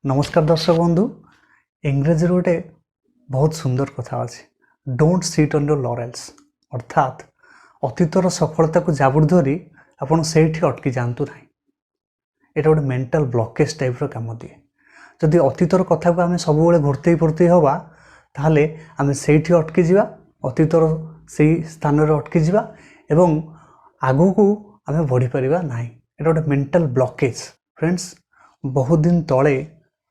नमस्कार दर्शक बंधु इंग्रेजी गोटे बहुत सुंदर कथा अच्छे don't sit on your laurels अर्थात अतीतर सफलता को जाबुड़ धरी आपड़ से अटकी जातु ना ये गोटे मेंटल ब्लॉकेज टाइप काम दिए जदि अतीतर कथा को आम सब घुर्तई फुर्तई हवा ताहले आम से अटकी जा अतीतर से स्थान अटकी जा एवं आगू को आम बढ़ी पारिबा नाही ये गोटे मेंटल ब्लॉकेज। फ्रेंड्स बहुत दिन तले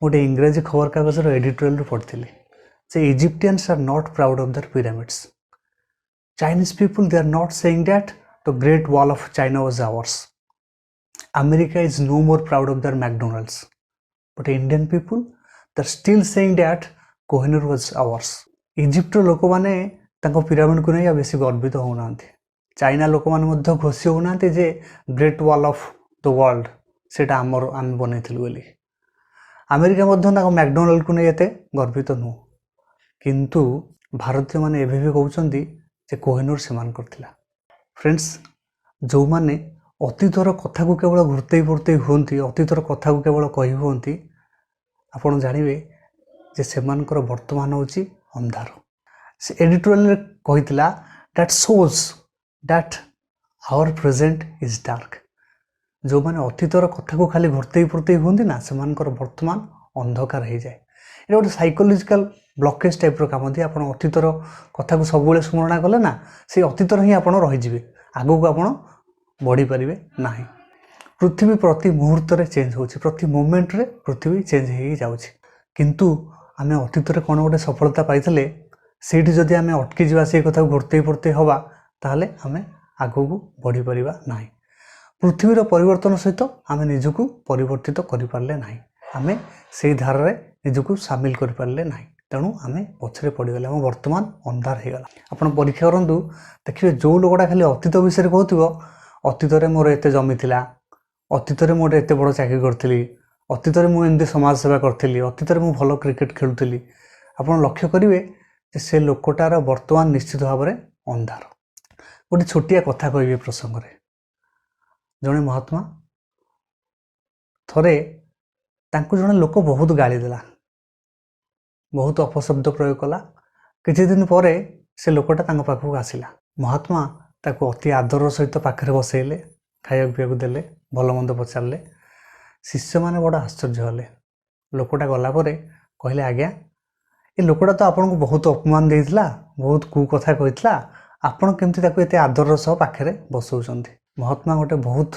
गोटे इंग्राजी खबर कागज एडिटोरियल पढ़ी जे Egyptians are not proud of their pyramids Chinese people they are not saying that the great wall of China was ours America is no more proud of their McDonald's but Indian people they are still saying that Kohinoor was ours. Egypt लोक माने तांको pyramid को नहीं बेसी गर्वित होना China लोक माने खुशी होना जे great wall of the world सेटा आमर आम बनईलु बोली अमेरिका मैकडोनाल्ड को नहीं एते गर्वित नुह किंतु भारतीय माने एबे भी कहउछंती जे कोहिनूर सेमान करथिला। फ्रेंड्स जो माने अतीतर कथा को केवल घुर्तई फुर्तई हुंती अतीतर कथा को केवल कही हुंती आपण जानिबे जे सेमानकर वर्तमान होची अंधार। से एडिटोरियल कहितला that shows that our present is dark जो मैंने अतीतर कथा को खाली घुर्तई फुर्तई हुंती ना से वर्तमान अंधकार हो जाए ये गोटे साइकोलॉजिकल ब्लॉकेज टाइप काम दिए आप अतीतर कथा को सब स्मरण कले ना से अतीतर ही आप रहीजे आगू को आप बढ़ी पारे ना। पृथ्वी प्रति मुहूर्त चेंज हो प्रति मोमेंट रे पृथ्वी चेंज हो जाऊँगी किंतु आम अतीत कौन गोटे सफलता पाई से जदि आम अटकी जा से कथा घुर्तई फुर्तई हवा ताहले आम आगू को बढ़ी पारिबा नाही। पृथ्वीर परिवर्तन सहित आम निजको परिवर्तित करें ना आम से धार निजको सामिल करें ना तेणु आम पछरे पड़गले आम वर्तमान अंधार हो गला। आप परीक्षा करूँ देखिए जो लोकटा खाली अतीत विषय कहूब अतीत मोर एत जमी था अतीत मोटे एत बड़ चाकरी करी अतीत मुझे समाज सेवा करी अतीत मु भल क्रिकेट खेलुली आप लक्ष्य करेंगे से लोकटार वर्तमान निश्चित भाव में अंधार। गोटे छोटिया कथा कह प्रसंग में जड़े महात्मा थरे तांको जड़े लोक बहुत गाली देला बहुत अपशब्द प्रयोग कला किछि दिन पर से लोकटा तांको पाखक आसिला महात्मा ताको अति आदर सहित पाखरे बसैले खाया पीया देले भल मंद पचारे शिष्य मैंने बड़ा आश्चर्य हेले लोकटा गला कहले आज्ञा ये लोकटा तो आपन को बहुत अपमान देइतला बहुत कुकथा कहितला आपण केमती ताको एते आदर सह पाखरे बसौचंती। महात्मा गोटे बहुत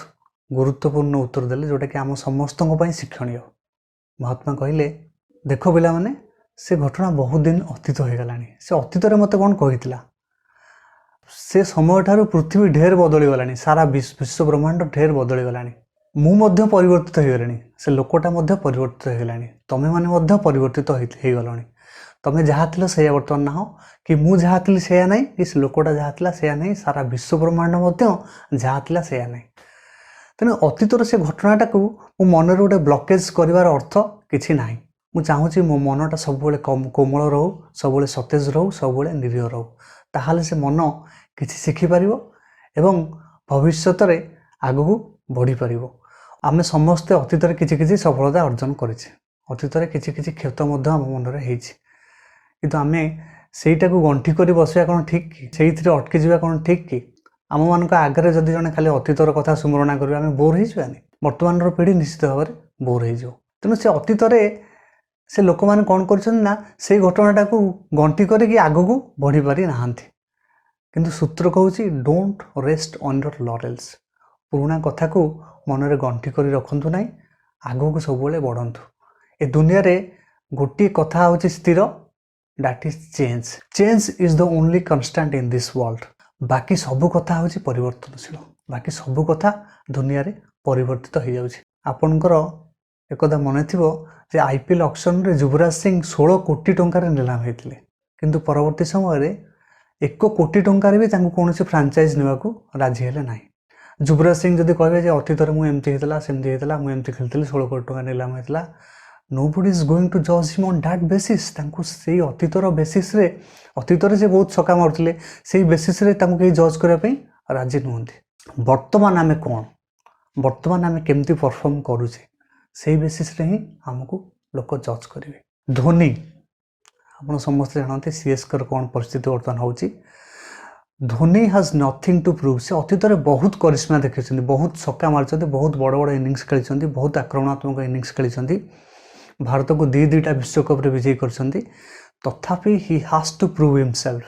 गुरुत्वपूर्ण उत्तर देले जोटा कि आम समस्त शिक्षणीय। महात्मा कहले देख पिला माने से घटना बहुत दिन अतीत हो गलानी से अतीत मत कौन कही से समय ठारू पृथ्वी ढेर बदली गलानी सारा विश्व ब्रह्मांड ढेर बदली गलानी मुझे परिवर्तित हो गलानी से लोकटा परिवर्तित हो गलानी तमे माने परिवर्तित हो गलानी तमे जहाँ थिल से बर्तमान ना हो कि मु जहाँ थी से ना कि लोकटा जहाँ थिला से ना सारा विश्व ब्रह्मांड जहाँ थिला से ना तेणु अतीतर से घटनाटा को मो मन गोटे ब्लॉकेज कर अर्थ किसी ना मु चाहूँगी मो मनटा सब कोमल रो सब सतेज रो सब निरीह रो ताहले से मन किसी शिखिपार एवं भविष्यत आगू बढ़ी पार। आम समस्ते अतीत किसी सफलता अर्जन करें अतीत किसी क्षत आम मन में किंतु आम सेटा को गंठी कर बसवा कौन ठीक कि से अटकी जावा कौन ठीक कि आम मान आगे जदि जड़े खाली अतीतर कथा स्मरण करें आम बोर होवानी बर्तमान पीढ़ी निश्चित भाव में बोर हो तेणु से अतीत से लोक मैंने कौन कर से घटनाटा को गंठी करके आग को बढ़ी पारि ना किंतु सूत्र कहूँ don't rest on your laurels पुराना कथा को मन में गंठी कर रखु ना आग को सब बढ़ंतु। ए दुनिया रे गोटे कथा हूँ स्थिर that is change change is the only constant in this world बाकी सबू कथा हूँ परिवर्तनशील बाकी सबू कथा दुनिया रे परिवर्तित हो जाउछि। आपनकर एकदा मन थी आईपीएल ऑक्शन रे युवराज सिंह 16 कोटी टंकार नीलाम होते किंतु परवर्ती समय 1 कोटी टंकार भी कौन फ्रांचाइज नेवाकू राजी हेले ना। युवराज सिंह जदि कहे अतीत मुझे होता सेमती होता मुझे खेलती 16 कोटी टंका नीलाम होता नोबडी इज गोइंग टू जज हिम ऑन दैट बेसिस से अतीतर बेसिस रे अतीत से बहुत छक्का मारुले से बेसिस रे कहीं जज करने राजी नुहति। वर्तमान आम कौन वर्तमान आम केमती परफॉर्म करुचे से बेसिस रे ही आमको लोक जज करेंगे। धोनी आप समस्त जानते सीएसके कौन परिस्थिति बर्तमान होची। धोनी हाज नथिंग टू प्रूव। से अतीत में बहुत करिश्मा देखते, बहुत छक्का मारी, बहुत बड़ बड़ इनिंग्स खेली, बहुत आक्रमणात्मक इनिंग्स खेली, भारत को दुईटा विश्वकप विजयी कर। तथापि ही हाज टू प्रूव हिमसेल्फ।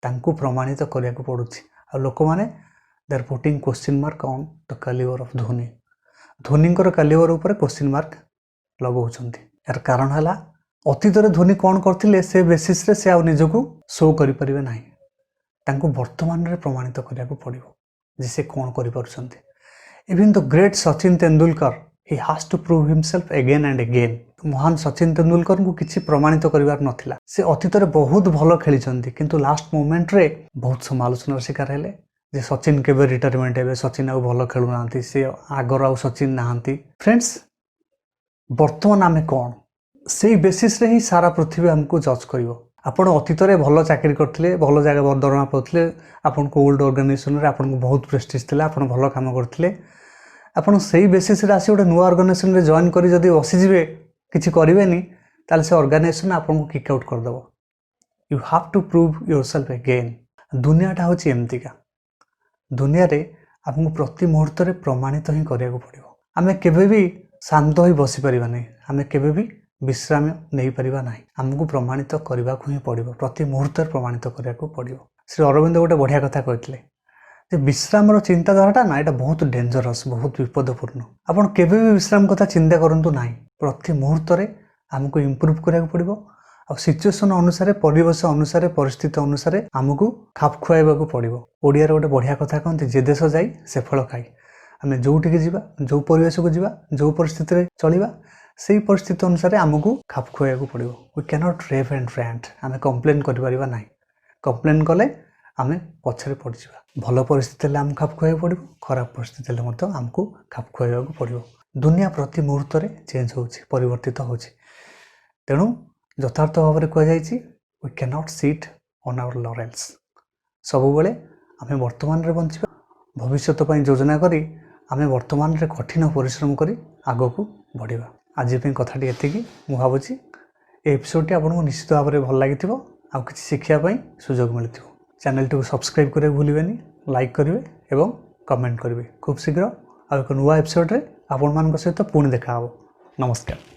तांको प्रमाणित करने को पड़ुछि। A lot many they are putting question mark on the caliber of Dhoni. Dhoni caliber ऊपर क्वेश्चन मार्क लगाउछन्ति। यार कारण है अतीत में धोनी कौन करथिले से बेसिस रे से आ निजको शो करि परिबे नाही। तांको वर्तमान रे प्रमाणित करने को पड़िबो जे से कौन करि पारुछन्ति। Even the great Sachin Tendulkar he has to prove himself again and again. महान सचिन तेंदुलकर को किसी प्रमाणित करिवार नथिला। से अतीत में बहुत भल खेली किंतु लास्ट मोमेंट रे बहुत समालोचनार शिकार हेले जे सचिन केबे रिटायरमेंट हेबे, सचिन आउ भल खेलु नांती, से आगर आउ सचिन नांती। फ्रेंड्स वर्तमान आमे कौन से बेसिस रे ही सारा पृथ्वी हमको जज करिवो। आपण अतीत में भल चाकरी करथिले, भल जगह दरमा पाउथिले, आपण को ओल्ड ऑर्गेनाइजेशन रे आपण को बहुत प्रेस्टिज थिला, आपण भल काम करथिले, आपण सेही बेसिस रे आसी गोटे नुआ ऑर्गेनाइजेशन रे जॉइन करी जदी बसिजिबे किछि करिवेनी ताले से ऑर्गेनाइजेशन आपको किक आउट कर दबो। You have to prove yourself again. दुनियाटा होची एमतिका। दुनिया रे आपको प्रति मुहूर्त रे प्रमाणित ही करिया को पड़िबो। आमे केबे भी शांत होई बसी परिबा नै, आमे केबे भी विश्राम नहीं परिबा नाही। हमको प्रमाणित करबा को ही पड़िबो, प्रति मुहूर्त रे प्रमाणित करिया को पड़िबो। श्री अरविंद गोटे बढ़िया कथा कहथिले जे विश्राम रो चिंताधाराटा ना एटा बहुत डेंजरस, बहुत विपदपूर्ण। आपण केबे भी विश्राम कथा चिंता करंतु नाही। प्रति मुहूर्त रे हमको इम्प्रूव करिया को पड़िबो। आ सिचुएशन अनुसार, परिवेश अनुसार, परिस्थिति अनुसार हमको खाप खुआइबा को पड़िबो। ओडिया रे गोटे बढ़िया कथा कहंती जे देश जाई से फल खाई। आमे जोठी के जिबा, जो परिवेश को जिबा, जो परिस्थिति रे चलिबा, सेही परिस्थिति अनुसार हमको खाप खुआइबा को पड़िबो। We can not rave and rant. आमे कंप्लेन करि परिबा नाही। कंप्लेन कले आमे पछरे पड़ जिबा। भल परिस्थिति ले हम खाप खुआइबा पड़िबो, खराब परिस्थिति ले मत हमको खाप खुआइबा को पड़िबो। दुनिया प्रति मुहूर्त रे चेंज होछि, परिवर्तित होछि। तेणु यथार्थ भाव में कहुଯାଇଛି we can not sit on our laurels. सब बेले आमे वर्तमान रे बंचिबा, भविष्यत पई योजना करी आमे वर्तमान रे कठिन परिश्रम करी आगो को बढ़िबा। आज पे कथाटी एतिकी मु भाबुछि ए एपिसोड टी आपको निश्चित भाव में भल लागिथिबो, आ किछि शिखिया पई सुजोग मिलिथिबो। चैनल टी को सब्सक्राइब करे भूलिबेनी, लाइक करिवे एवं कमेंट करिवे। खूब शीघ्र आ एक नुवा एपिसोड रे आपण मान सहित पुणी देखा हबो। नमस्कार।